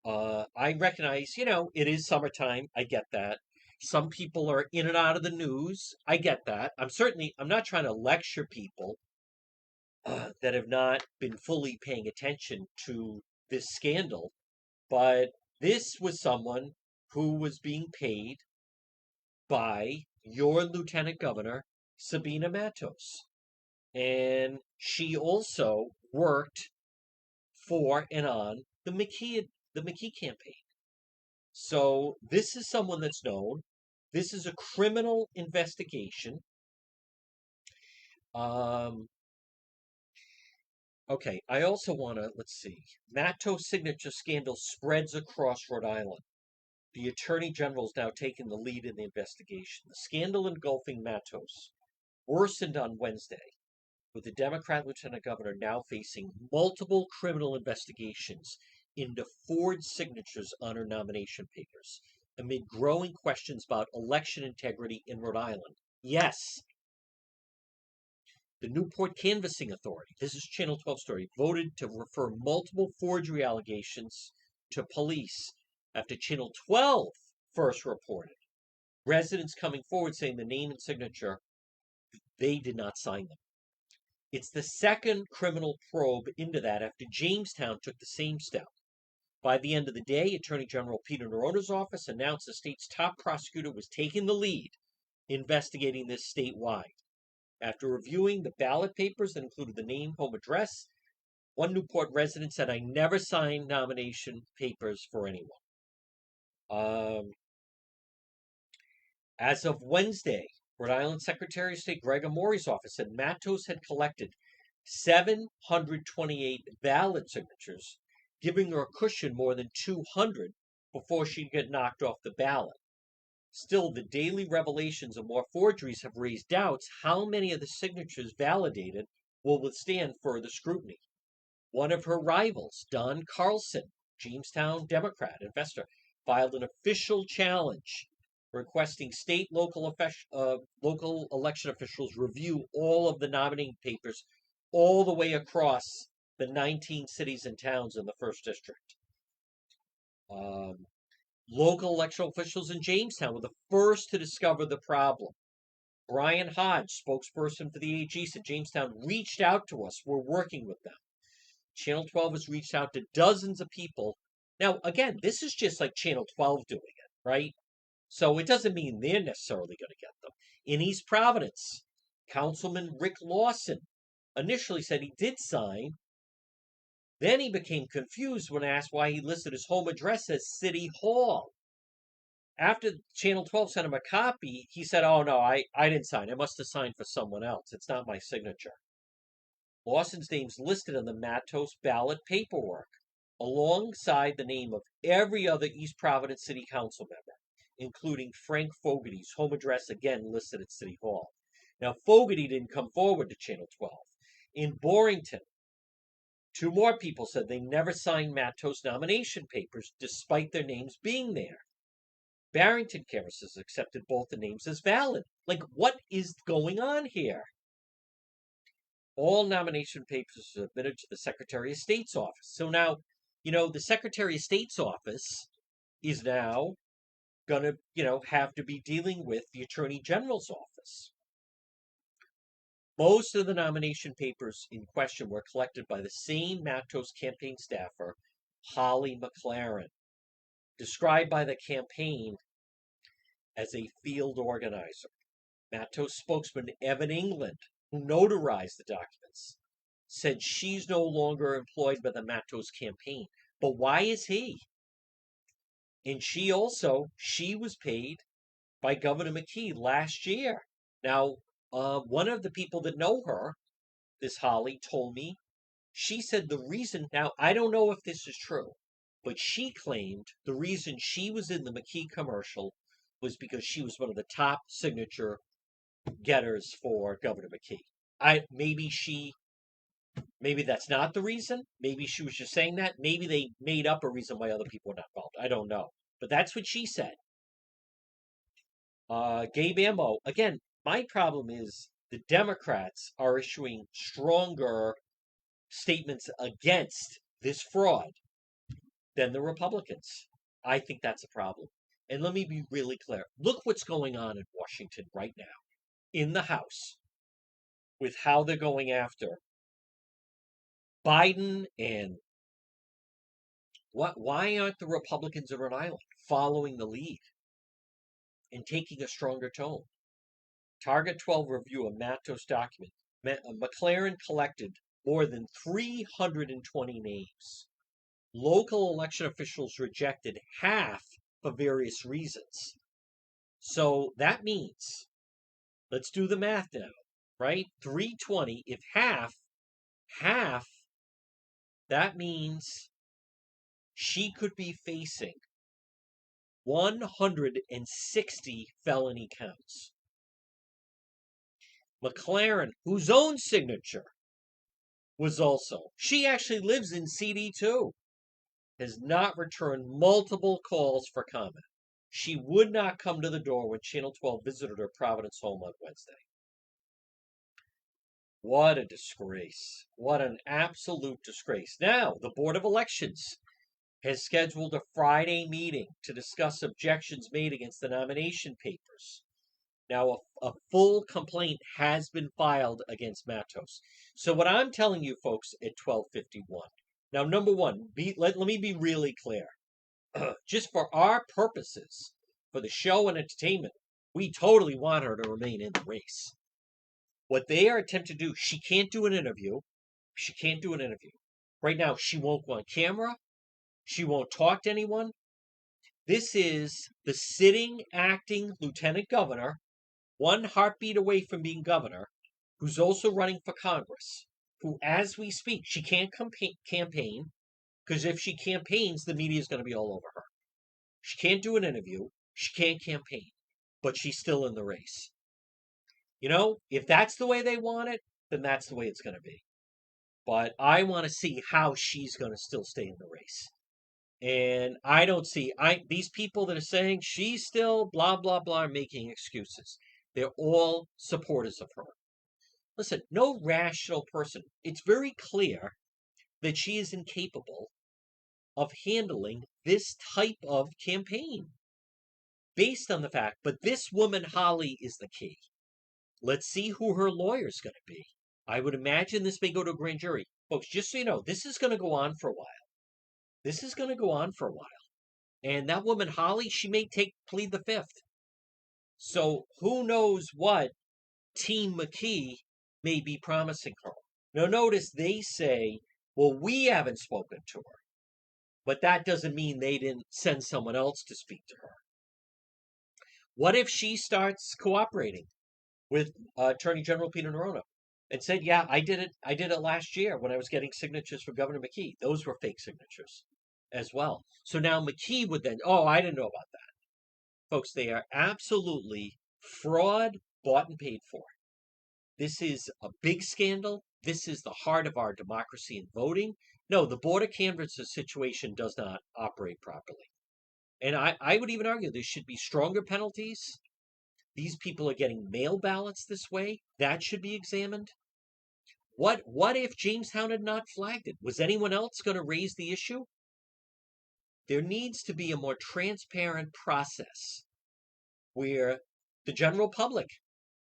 I recognize, it is summertime. I get that. Some people are in and out of the news. I get that. I'm not trying to lecture people that have not been fully paying attention to this scandal, but this was someone who was being paid by your Lieutenant Governor, Sabina Matos. And she also worked for and on the McKee campaign. So this is someone that's known. This is a criminal investigation. Okay, I also want to, let's see. Matos signature scandal spreads across Rhode Island. The Attorney General is now taking the lead in the investigation. The scandal engulfing Matos worsened on Wednesday, with the Democrat Lieutenant Governor now facing multiple criminal investigations into forged signatures on her nomination papers, amid growing questions about election integrity in Rhode Island. Yes, the Newport Canvassing Authority, this is Channel 12 story, voted to refer multiple forgery allegations to police after Channel 12 first reported residents coming forward saying the name and signature, they did not sign them. It's the second criminal probe into that after Jamestown took the same step. By the end of the day, Attorney General Peter Nerona's office announced the state's top prosecutor was taking the lead, investigating this statewide. After reviewing the ballot papers that included the name, home address, one Newport resident said, "I never signed nomination papers for anyone." Um, as of Wednesday, Rhode Island Secretary of State Greg Amori's office said Matos had collected 728 ballot signatures, giving her a cushion more than 200 before she'd get knocked off the ballot. Still, the daily revelations of more forgeries have raised doubts how many of the signatures validated will withstand further scrutiny. One of her rivals, Don Carlson, Jamestown Democrat investor, filed an official challenge requesting state local election officials review all of the nominating papers all the way across the 19 cities and towns in the first district. Local election officials in Jamestown were the first to discover the problem. Brian Hodge, spokesperson for the AG, said Jamestown reached out to us. We're working with them. Channel 12 has reached out to dozens of people. Now, again, this is just like Channel 12 doing it, right? So it doesn't mean they're necessarily going to get them. In East Providence, Councilman Rick Lawson initially said he did sign. Then he became confused when asked why he listed his home address as City Hall. After Channel 12 sent him a copy, he said, "Oh, no, I didn't sign. I must have signed for someone else. It's not my signature." Lawson's name's listed on the Matos ballot paperwork, alongside the name of every other East Providence City Council member, including Frank Fogarty's home address, again listed at City Hall. Now, Fogarty didn't come forward to Channel 12. In Borington, two more people said they never signed Matos nomination papers despite their names being there. Barrington canvassers accepted both the names as valid. Like, what is going on here? All nomination papers are submitted to the Secretary of State's office. So now, the Secretary of State's office is now going to, have to be dealing with the Attorney General's office. Most of the nomination papers in question were collected by the same Matos campaign staffer, Holly McLaren, described by the campaign as a field organizer. Matos spokesman Evan England, who notarized the documents, said she's no longer employed by the Matos campaign. But why is he? And she was paid by Governor McKee last year. Now, one of the people that know her, this Holly, told me, she said the reason, now I don't know if this is true, but she claimed the reason she was in the McKee commercial was because she was one of the top signature getters for Governor McKee. Maybe that's not the reason. Maybe she was just saying that. Maybe they made up a reason why other people were not involved. I don't know. But that's what she said. Gabe Ammo, again, my problem is the Democrats are issuing stronger statements against this fraud than the Republicans. I think that's a problem. And let me be really clear. Look what's going on in Washington right now in the House with how they're going after Biden and why aren't the Republicans of Rhode Island following the lead and taking a stronger tone? Target 12 review of Matos document. McLaren collected more than 320 names. Local election officials rejected half for various reasons. So that means, let's do the math now, right? 320, if half, that means she could be facing 160 felony counts. McLaren, whose own signature was also, she actually lives in CD2, has not returned multiple calls for comment. She would not come to the door when Channel 12 visited her Providence home on Wednesday. What a disgrace. What an absolute disgrace. Now, the Board of Elections has scheduled a Friday meeting to discuss objections made against the nomination papers. Now, a full complaint has been filed against Matos. So, what I'm telling you folks at 12:51. Now, number one, let me be really clear. Just for our purposes, for the show and entertainment, we totally want her to remain in the race. What they are attempting to do, she can't do an interview. She can't do an interview. Right now, she won't go on camera. She won't talk to anyone. This is the sitting acting lieutenant governor, one heartbeat away from being governor, who's also running for Congress, who, as we speak, she can't campaign because if she campaigns, the media is going to be all over her. She can't do an interview. She can't campaign, but she's still in the race. You know, if that's the way they want it, then that's the way it's going to be. But I want to see how she's going to still stay in the race. And I don't see these people that are saying she's still blah blah blah are making excuses. They're all supporters of her. Listen, no rational person. It's very clear that she is incapable of handling this type of campaign based on the fact, but this woman, Holly, is the key. Let's see who her lawyer's going to be. I would imagine this may go to a grand jury. Folks, just so you know, this is going to go on for a while. This is going to go on for a while. And that woman, Holly, she may plead the fifth. So who knows what Team McKee may be promising her. Now, notice they say, well, we haven't spoken to her. But that doesn't mean they didn't send someone else to speak to her. What if she starts cooperating with Attorney General Peter Narono and said, yeah, I did it last year when I was getting signatures for Governor McKee. Those were fake signatures as well. So now McKee would then, oh, I didn't know about that. Folks, they are absolutely fraud, bought and paid for. This is a big scandal. This is the heart of our democracy and voting. No, the border canvassers situation does not operate properly. And I would even argue there should be stronger penalties. These people are getting mail ballots this way. That should be examined. What if Jamestown had not flagged it? Was anyone else going to raise the issue? There needs to be a more transparent process where the general public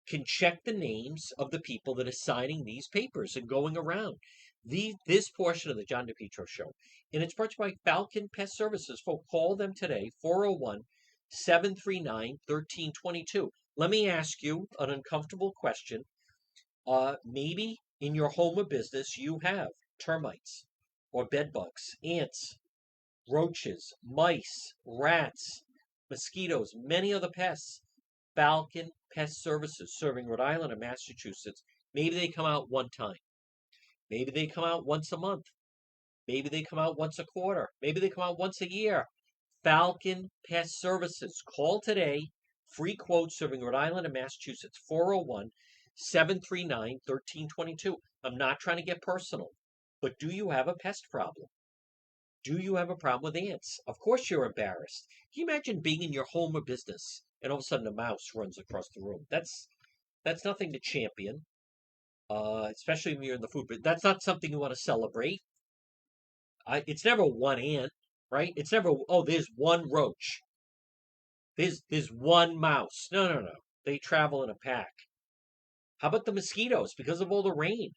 can check the names of the people that are signing these papers and going around. This portion of the John DePetro Show, and it's brought to you by Falcon Pest Services. Folks, call them today, 401-739-1322. Let me ask you an uncomfortable question. Maybe in your home or business you have termites or bed bugs, ants, roaches, mice, rats, mosquitoes, many other pests. Falcon Pest Services, serving Rhode Island and Massachusetts. Maybe they come out one time. Maybe they come out once a month. Maybe they come out once a quarter. Maybe they come out once a year. Falcon Pest Services. Call today. Free quote serving Rhode Island and Massachusetts. 401-739-1322. I'm not trying to get personal, but do you have a pest problem? Do you have a problem with ants? Of course you're embarrassed. Can you imagine being in your home or business and all of a sudden a mouse runs across the room? That's nothing to champion, especially when you're in the food. But that's not something you want to celebrate. It's never one ant, right? It's never, oh, there's one roach. There's one mouse. No. They travel in a pack. How about the mosquitoes? Because of all the rain,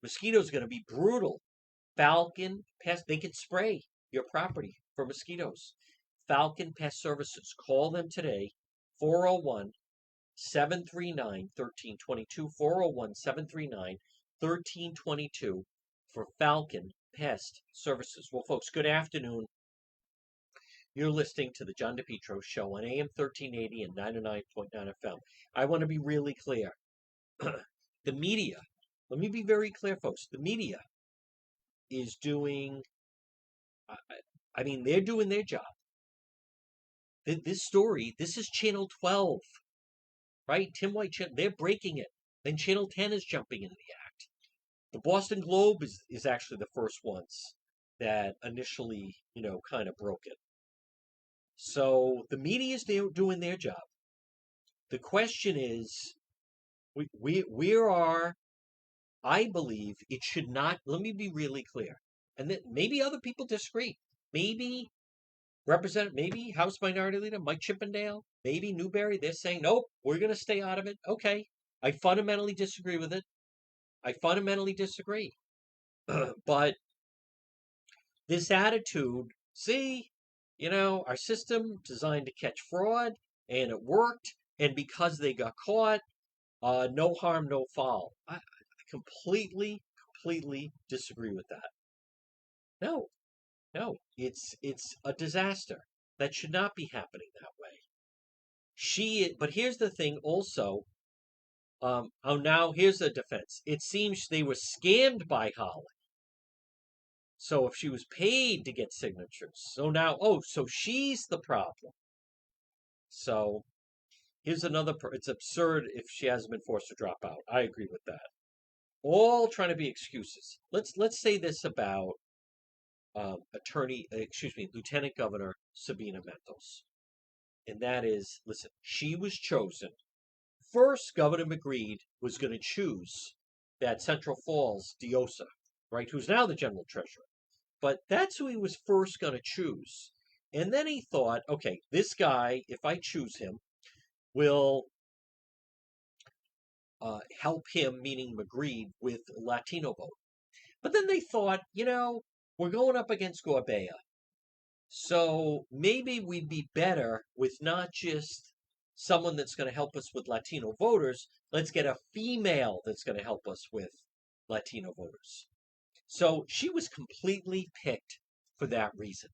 mosquitoes are going to be brutal. Falcon Pest, they can spray your property for mosquitoes. Falcon Pest Services. Call them today, 401-739-1322, 401-739-1322 for Falcon Pest Services. Well, folks, good afternoon. You're listening to the John DePetro Show on AM 1380 and 99.9 FM. I want to be really clear. The media, let me be very clear, folks. The media is doing, they're doing their job. This story, this is Channel 12, right? Tim White, they're breaking it. Then Channel 10 is jumping into the act. The Boston Globe is actually the first ones that initially, kind of broke it. So the media is doing their job. The question is, we are, I believe it should not, let me be really clear, and that maybe other people disagree. maybe maybe House Minority Leader Mike Chippendale, maybe Newberry, they're saying, nope, we're going to stay out of it. Okay. I fundamentally disagree with it. I fundamentally disagree. But this attitude, see, our system designed to catch fraud, and it worked. And because they got caught, no harm, no foul. I completely disagree with that. No, no, it's a disaster. That should not be happening that way. But here's the thing also. Oh, now here's the defense. It seems they were scammed by Holly. So if she was paid to get signatures, so now, oh, so she's the problem. So here's another. It's absurd if she hasn't been forced to drop out. I agree with that. All trying to be excuses. Let's say this about Lieutenant Governor Sabina Mentos, and that is, listen, she was chosen. First, Governor McGreed was going to choose that Central Falls Diosa, right, who's now the general treasurer. But that's who he was first going to choose. And then he thought, okay, this guy, if I choose him, will help him, meaning McGreed, with Latino vote. But then they thought, we're going up against Gorbea. So maybe we'd be better with not just someone that's going to help us with Latino voters. Let's get a female that's going to help us with Latino voters. So she was completely picked for that reason.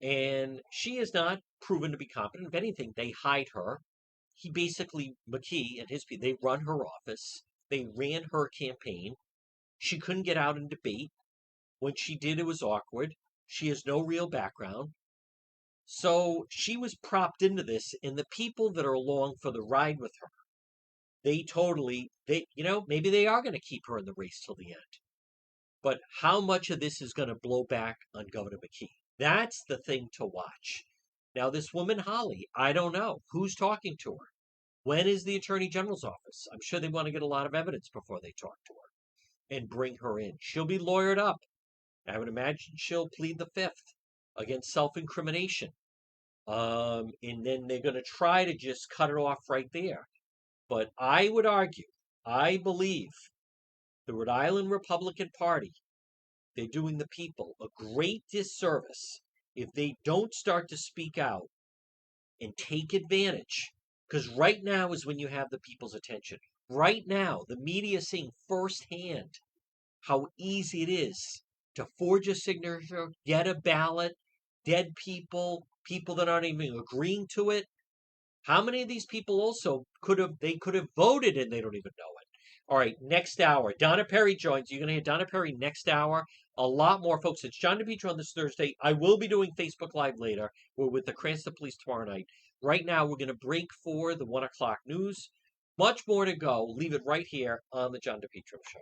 And she is not proven to be competent. If anything, they hide her. McKee and his people, they run her office. They ran her campaign. She couldn't get out and debate. When she did, it was awkward. She has no real background. So she was propped into this, and the people that are along for the ride with her, maybe they are going to keep her in the race till the end. But how much of this is going to blow back on Governor McKee? That's the thing to watch. Now, this woman, Holly, I don't know. Who's talking to her? When is the Attorney General's office? I'm sure they want to get a lot of evidence before they talk to her and bring her in. She'll be lawyered up. I would imagine she'll plead the fifth against self-incrimination. And then they're going to try to just cut it off right there. But I would argue, I believe the Rhode Island Republican Party, they're doing the people a great disservice if they don't start to speak out and take advantage. Because right now is when you have the people's attention. Right now, the media is seeing firsthand how easy it is to forge a signature, get a ballot, dead people, people that aren't even agreeing to it. How many of these people also could have voted and they don't even know it? All right, next hour, Donna Perry joins. You're going to hear Donna Perry next hour. A lot more, folks. It's John DePetro on this Thursday. I will be doing Facebook Live later. We're with the Cranston Police tomorrow night. Right now, we're going to break for the 1 o'clock news. Much more to go. Leave it right here on the John DePetro Show.